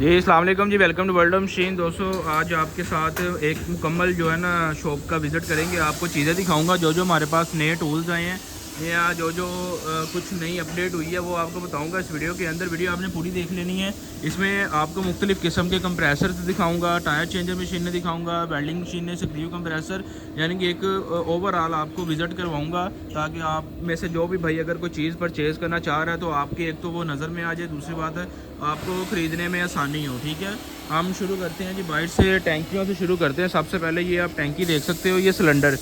जी अस्सलाम वालेकुम जी, welcome to world of machine. दोस्तों आज आपके साथ एक मुकम्मल जो है ना शॉप का विज़िट करेंगे। आपको चीज़ें दिखाऊंगा जो जो हमारे पास नए टूल्स आए हैं या जो जो कुछ नई अपडेट हुई है वो आपको बताऊंगा इस वीडियो के अंदर। वीडियो आपने पूरी देख लेनी है। इसमें आपको मुख्तलिफ़ किस्म के कंप्रेसर दिखाऊंगा, टायर चेंजर मशीनें दिखाऊंगा, वेल्डिंग मशीनें, सक्रिय कंप्रेसर, यानी कि एक ओवरऑल आपको विज़िट करवाऊंगा ताकि आप में से जो भी भाई अगर कोई चीज़ परचेज़ करना चाह रहा है तो आपकी एक तो वो नज़र में आ जाए, दूसरी बात है आपको ख़रीदने में आसानी हो। ठीक है, हम शुरू करते हैं जी बाहर से, टैंकियों से शुरू करते हैं। सबसे पहले ये आप टैंकी देख सकते हो, ये सिलेंडर,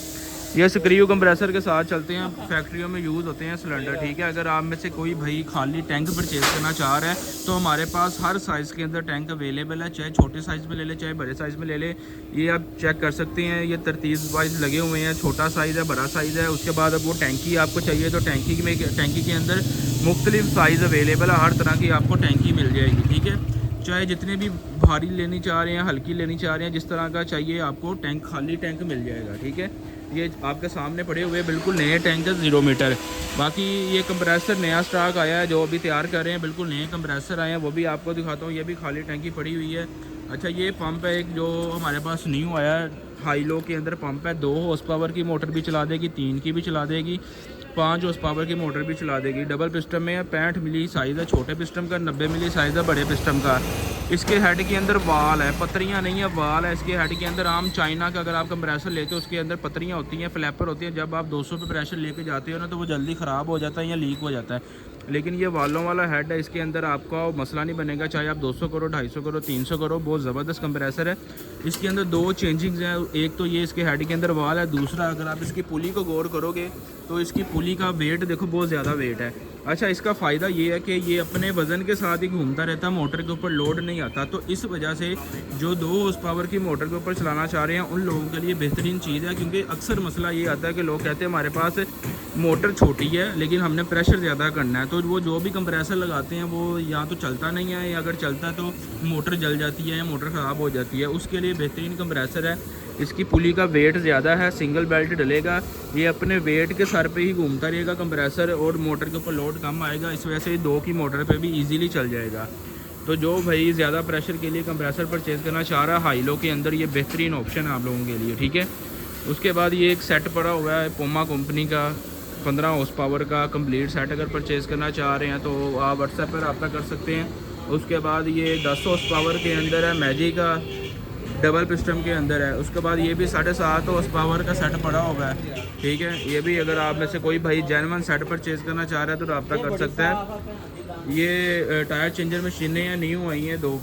ये सक्रिय कंप्रेसर के साथ चलते हैं, फैक्ट्रियों में यूज़ होते हैं सिलेंडर। ठीक है, अगर आप में से कोई भाई खाली टैंक परचेज़ करना चाह रहा है तो हमारे पास हर साइज़ के अंदर टैंक अवेलेबल है, चाहे छोटे साइज़ में ले ले चाहे बड़े साइज़ में ले ले। ये आप चेक कर सकते हैं, ये तरतीब वाइज लगे हुए हैं, छोटा साइज़ है, बड़ा साइज़ है। उसके बाद अब वो टैंकी आपको चाहिए तो टैंकी के अंदर मुख्तलिफ साइज़ अवेलेबल है, हर तरह की आपको टैंकी मिल जाएगी। ठीक है, चाहे जितने भी भारी लेनी चाह रहे हैं, हल्की लेनी चाह रहे हैं, जिस तरह का चाहिए आपको टैंक, खाली टैंक मिल जाएगा। ठीक है, ये आपके सामने पड़े हुए बिल्कुल नए टैंक है 0 मीटर। बाकी ये कंप्रेसर नया स्टॉक आया है जो अभी तैयार कर रहे हैं, बिल्कुल नए कंप्रेसर आए हैं, वो भी आपको दिखाता हूँ। ये भी खाली टैंकी पड़ी हुई है। अच्छा, ये पंप है एक जो हमारे पास न्यू आया है, हाई लो के अंदर पंप है। 2 हॉर्स पावर की मोटर भी चला देगी, 3 की भी चला देगी, 5 हॉर्स पावर की मोटर भी चला देगी। डबल पिस्टन में है, 65 मिली साइज़ है छोटे पिस्टन का, 90 मिली साइज़ है बड़े पिस्टन का। इसके हेड के अंदर वाल है, पतरियाँ नहीं है, वाल है इसके हेड के अंदर। आम चाइना का अगर आप कंप्रेसर लेते हो उसके अंदर पतरियाँ होती हैं, फ्लैपर होती हैं। जब आप 200 पे प्रेशर लेके जाते हो ना तो वो जल्दी ख़राब हो जाता है या लीक हो जाता है। लेकिन ये वालों वाला हेड है, इसके अंदर आपका मसला नहीं बनेगा, चाहे आप 200 करो, 250 करो, 300 करो। बहुत ज़बरदस्त कंप्रेसर है। इसके अंदर 2 चेंजिंग्स हैं, एक तो ये इसके हेड के अंदर वाल है, दूसरा अगर आप इसकी पुली को गौर करोगे तो इसकी पुली का वेट देखो, बहुत ज़्यादा वेट है। अच्छा, इसका फ़ायदा ये है कि ये अपने वज़न के साथ ही घूमता रहता है, मोटर के ऊपर लोड नहीं आता। तो इस वजह से जो 2 हॉर्स पावर की मोटर के ऊपर चलाना चाह रहे हैं उन लोगों के लिए बेहतरीन चीज़ है, क्योंकि अक्सर मसला ये आता है कि लोग कहते हैं हमारे पास मोटर छोटी है लेकिन हमने प्रेशर ज़्यादा करना है, तो वो जो भी कंप्रेसर लगाते हैं वो या तो चलता नहीं है, या अगर चलता है तो मोटर जल जाती है या मोटर ख़राब हो जाती है। उसके लिए बेहतरीन कंप्रेसर है। इसकी पुली का वेट ज़्यादा है, सिंगल बेल्ट डलेगा, ये अपने वेट के सर पे ही घूमता रहेगा कंप्रेसर, और मोटर के ऊपर लोड कम आएगा। इस वजह से 2 की मोटर पे भी इजीली चल जाएगा। तो जो भाई ज़्यादा प्रेशर के लिए कंप्रेसर परचेज़ करना चाह रहा है, हाई लो के अंदर ये बेहतरीन ऑप्शन है आप लोगों के लिए। ठीक है, उसके बाद ये एक सेट पड़ा हुआ है पोमा कंपनी का, 15 हॉर्स पावर का कंप्लीट सेट। अगर परचेज़ करना चाह रहे हैं तो आप व्हाट्सएप पर रब्ता कर सकते हैं। उसके बाद ये 10 हॉर्स पावर के अंदर है, मैजिक का डबल पिस्टन के अंदर है। उसके बाद ये भी 7.5 हॉर्स पावर का सेट पड़ा हुआ है। ठीक है, ये भी अगर आप में से कोई भाई जेन्युइन सेट परचेज़ करना चाह रहा है तो रब्ता कर सकता है। ये टायर चेंजर मशीनें हैं, न्यू आई हैं 2,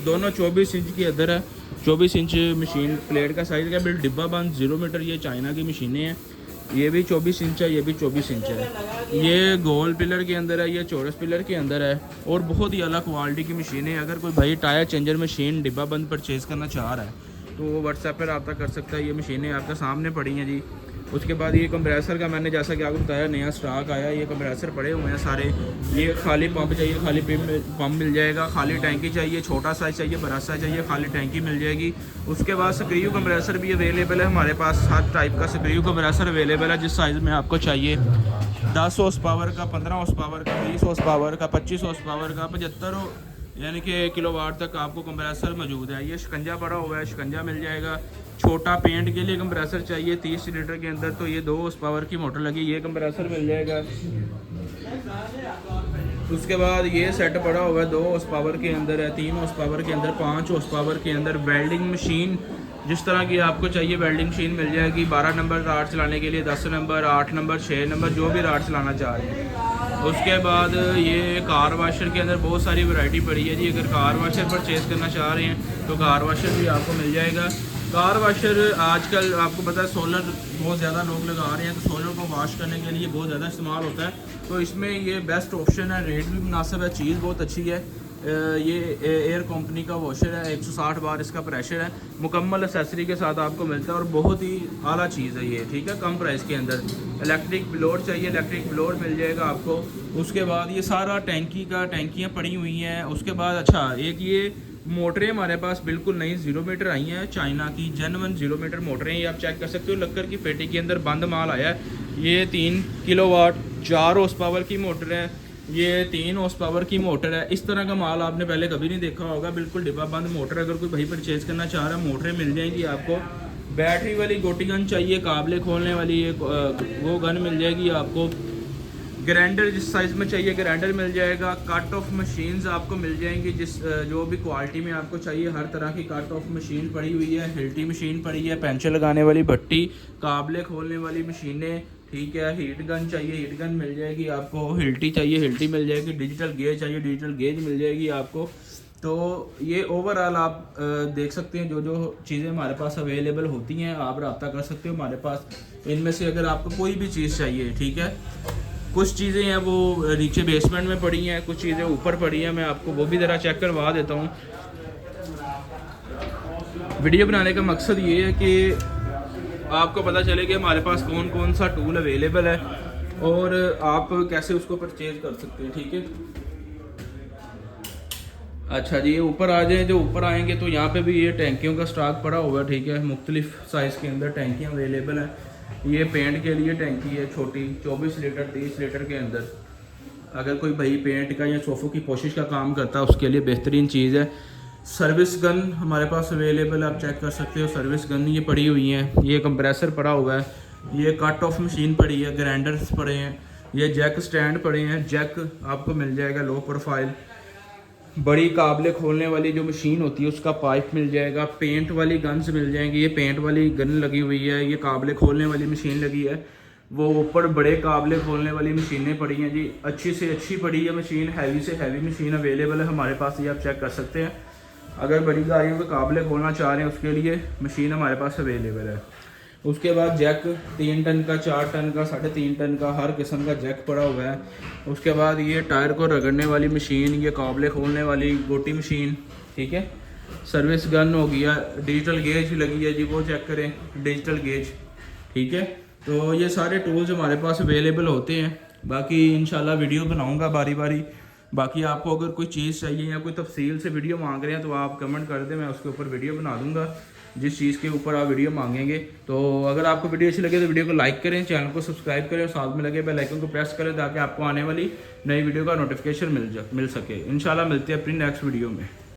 दोनों 24 इंच की अदर है। 24 इंच मशीन, प्लेट का साइज़ का बिल्ड डिब्बा बंद 0 मीटर। ये चाइना की मशीनें हैं, ये भी 24 इंच है, ये भी 24 इंच है। ये गोल पिलर के अंदर है, ये चौरस पिलर के अंदर है, और बहुत ही अलग क्वालिटी की मशीन है। अगर कोई भाई टायर चेंजर मशीन डिब्बा बंद परचेज़ करना चाह रहा है तो वो व्हाट्सएप पर रब्ता कर सकता है। ये मशीनें आपके सामने पड़ी हैं जी। उसके बाद ये कंप्रेसर का मैंने जैसा कि आपको बताया नया स्टॉक आया, ये कंप्रेसर पड़े हुए हैं सारे। ये खाली पंप चाहिए, खाली पंप मिल जाएगा। खाली टैंकी चाहिए, छोटा साइज़ चाहिए, बड़ा साइज़ चाहिए, खाली टैंकी मिल जाएगी। उसके बाद सक्रिय कंप्रेसर भी अवेलेबल है हमारे पास, हर टाइप का सक्रिय कंप्रेसर अवेलेबल है जिस साइज़ में आपको चाहिए। 10 हॉर्स पावर का, 15 हॉर्स पावर का, 20 हॉर्स पावर का, 25 हॉर्स पावर का, 75 यानी कि किलोवाट तक आपको कंप्रेसर मौजूद है। ये शिकंजा पड़ा हुआ है, शिकंजा मिल जाएगा। छोटा पेंट के लिए कंप्रेसर चाहिए 30 लीटर के अंदर, तो ये 2 हॉर्स पावर की मोटर लगी, ये कंप्रेसर मिल जाएगा। उसके बाद ये सेट पड़ा हुआ है 2 हॉर्स पावर के अंदर है, 3 हॉर्स पावर के अंदर, 5 हॉर्स पावर के अंदर। वेल्डिंग मशीन जिस तरह की आपको चाहिए वेल्डिंग मशीन मिल जाएगी। 12 नंबर राड चलाने के लिए, 10 नंबर, 8 नंबर, 6 नंबर, जो भी राड चलाना चाह रहे हैं। उसके बाद ये कार वाशर के अंदर बहुत सारी वैरायटी पड़ी है जी। अगर कार वाशर परचेज़ करना चाह रहे हैं तो कार वाशर भी आपको मिल जाएगा। कार वाशर आजकल आपको पता है सोलर बहुत ज़्यादा लोग लगा रहे हैं, तो सोलर को वाश करने के लिए बहुत ज़्यादा इस्तेमाल होता है, तो इसमें ये बेस्ट ऑप्शन है। रेट भी मुनासिब है, चीज़ बहुत अच्छी है। ये एयर कंपनी का वॉशर है, 160 बार इसका प्रेशर है, मुकम्मल एसेसरी के साथ आपको मिलता है, और बहुत ही आला चीज़ है ये। ठीक है, कम प्राइस के अंदर। इलेक्ट्रिक ब्लोअर चाहिए, इलेक्ट्रिक ब्लोअर मिल जाएगा आपको। उसके बाद ये सारा टैंकियाँ पड़ी हुई हैं। उसके बाद अच्छा, एक ये मोटरें हमारे पास बिल्कुल नई 0 मीटर आई हैं, चाइना की जेन्युइन 0 मीटर मोटरें, ये आप चेक कर सकते हो। लक्कर की पेटी के अंदर बंद माल आया है। ये 3 किलोवाट 4 हॉर्स पावर की मोटर है। ये 3 हॉर्स पावर की मोटर है। इस तरह का माल आपने पहले कभी नहीं देखा होगा, बिल्कुल डिब्बा बंद मोटर। अगर कोई भाई परचेज़ करना चाह रहा है, मोटरें मिल जाएंगी आपको। बैटरी वाली गोटी गन चाहिए, काबले खोलने वाली ये वो गन मिल जाएगी आपको। ग्राइंडर जिस साइज़ में चाहिए ग्राइंडर मिल जाएगा। कट ऑफ मशीन्स आपको मिल जाएंगी, जो भी क्वालिटी में आपको चाहिए। हर तरह की कट ऑफ मशीन पड़ी हुई है, हिल्टी मशीन पड़ी है, पेंचर लगाने वाली भट्टी, काबले खोलने वाली मशीनें, ठीक है। हीट गन चाहिए, हीट गन मिल जाएगी आपको। हिल्टी चाहिए, हिल्टी मिल जाएगी। डिजिटल गेज चाहिए, डिजिटल गेज मिल जाएगी आपको। तो ये ओवरऑल आप देख सकते हैं जो जो चीज़ें हमारे पास अवेलेबल होती हैं, आप रब्ता कर सकते हो हमारे पास। इनमें से अगर आपको कोई भी चीज़ चाहिए, ठीक है। कुछ चीज़ें हैं वो नीचे बेसमेंट में पड़ी हैं, कुछ चीज़ें ऊपर पड़ी हैं। मैं आपको वो भी ज़रा चेक करवा देता हूँ। वीडियो बनाने का मकसद ये है कि आपको पता चले कि हमारे पास कौन कौन सा टूल अवेलेबल है और आप कैसे उसको परचेज़ कर सकते हैं, ठीक है। अच्छा जी, ये ऊपर आ जाए। जो ऊपर आएंगे तो यहाँ पे भी ये टैंकियों का स्टॉक पड़ा हुआ है, ठीक है। मुख्तलिफ साइज़ के अंदर टैंकियाँ अवेलेबल हैं। ये पेंट के लिए टैंकी है छोटी, 24 लीटर 30 लीटर के अंदर। अगर कोई भाई पेंट का या सोफ़ों की पोशिश का काम करता है उसके लिए बेहतरीन चीज़ है। सर्विस गन हमारे पास अवेलेबल है, आप चेक कर सकते हो। सर्विस गन ये पड़ी हुई हैं। ये कंप्रेसर पड़ा हुआ है, ये कट ऑफ मशीन पड़ी है, ग्राइंडर्स पड़े हैं, ये जैक स्टैंड पड़े हैं। जैक आपको मिल जाएगा लो प्रोफाइल। बड़ी काबले खोलने वाली जो मशीन होती है उसका पाइप मिल जाएगा। पेंट वाली गन्स मिल जाएंगी। ये पेंट वाली गन लगी हुई है, ये काबले खोलने वाली मशीन लगी है। वो ऊपर बड़े काबले खोलने वाली मशीनें पड़ी हैं जी, अच्छी से अच्छी पड़ी है मशीन। हैवी से हैवी मशीन अवेलेबल है हमारे पास, ये आप चेक कर सकते हैं। अगर बड़ी गाड़ियों के काबले खोलना चाह रहे हैं उसके लिए मशीन हमारे पास अवेलेबल है। उसके बाद जैक 3 टन का, 4 टन का, 3.5 टन का, हर किस्म का जैक पड़ा हुआ है। उसके बाद ये टायर को रगड़ने वाली मशीन, ये काबले खोलने वाली गोटी मशीन, ठीक है। सर्विस गन हो गया। डिजिटल गेज लगी है जी, वो चेक करें, डिजिटल गेज, ठीक है। तो ये सारे टूल्स हमारे पास अवेलेबल होते हैं। बाकी इंशाल्लाह वीडियो बनाऊँगा बारी बारी। बाकी आपको अगर कोई चीज़ चाहिए या कोई तफसील से वीडियो मांग रहे हैं तो आप कमेंट कर दें, मैं उसके ऊपर वीडियो बना दूंगा जिस चीज़ के ऊपर आप वीडियो मांगेंगे। तो अगर आपको वीडियो अच्छी लगे तो वीडियो को लाइक करें, चैनल को सब्सक्राइब करें और साथ में लगे बेल आइकन को प्रेस करें ताकि आपको आने वाली नई वीडियो का नोटिफिकेशन मिल सके। इंशाल्लाह मिलते हैं अपनी नेक्स्ट वीडियो में।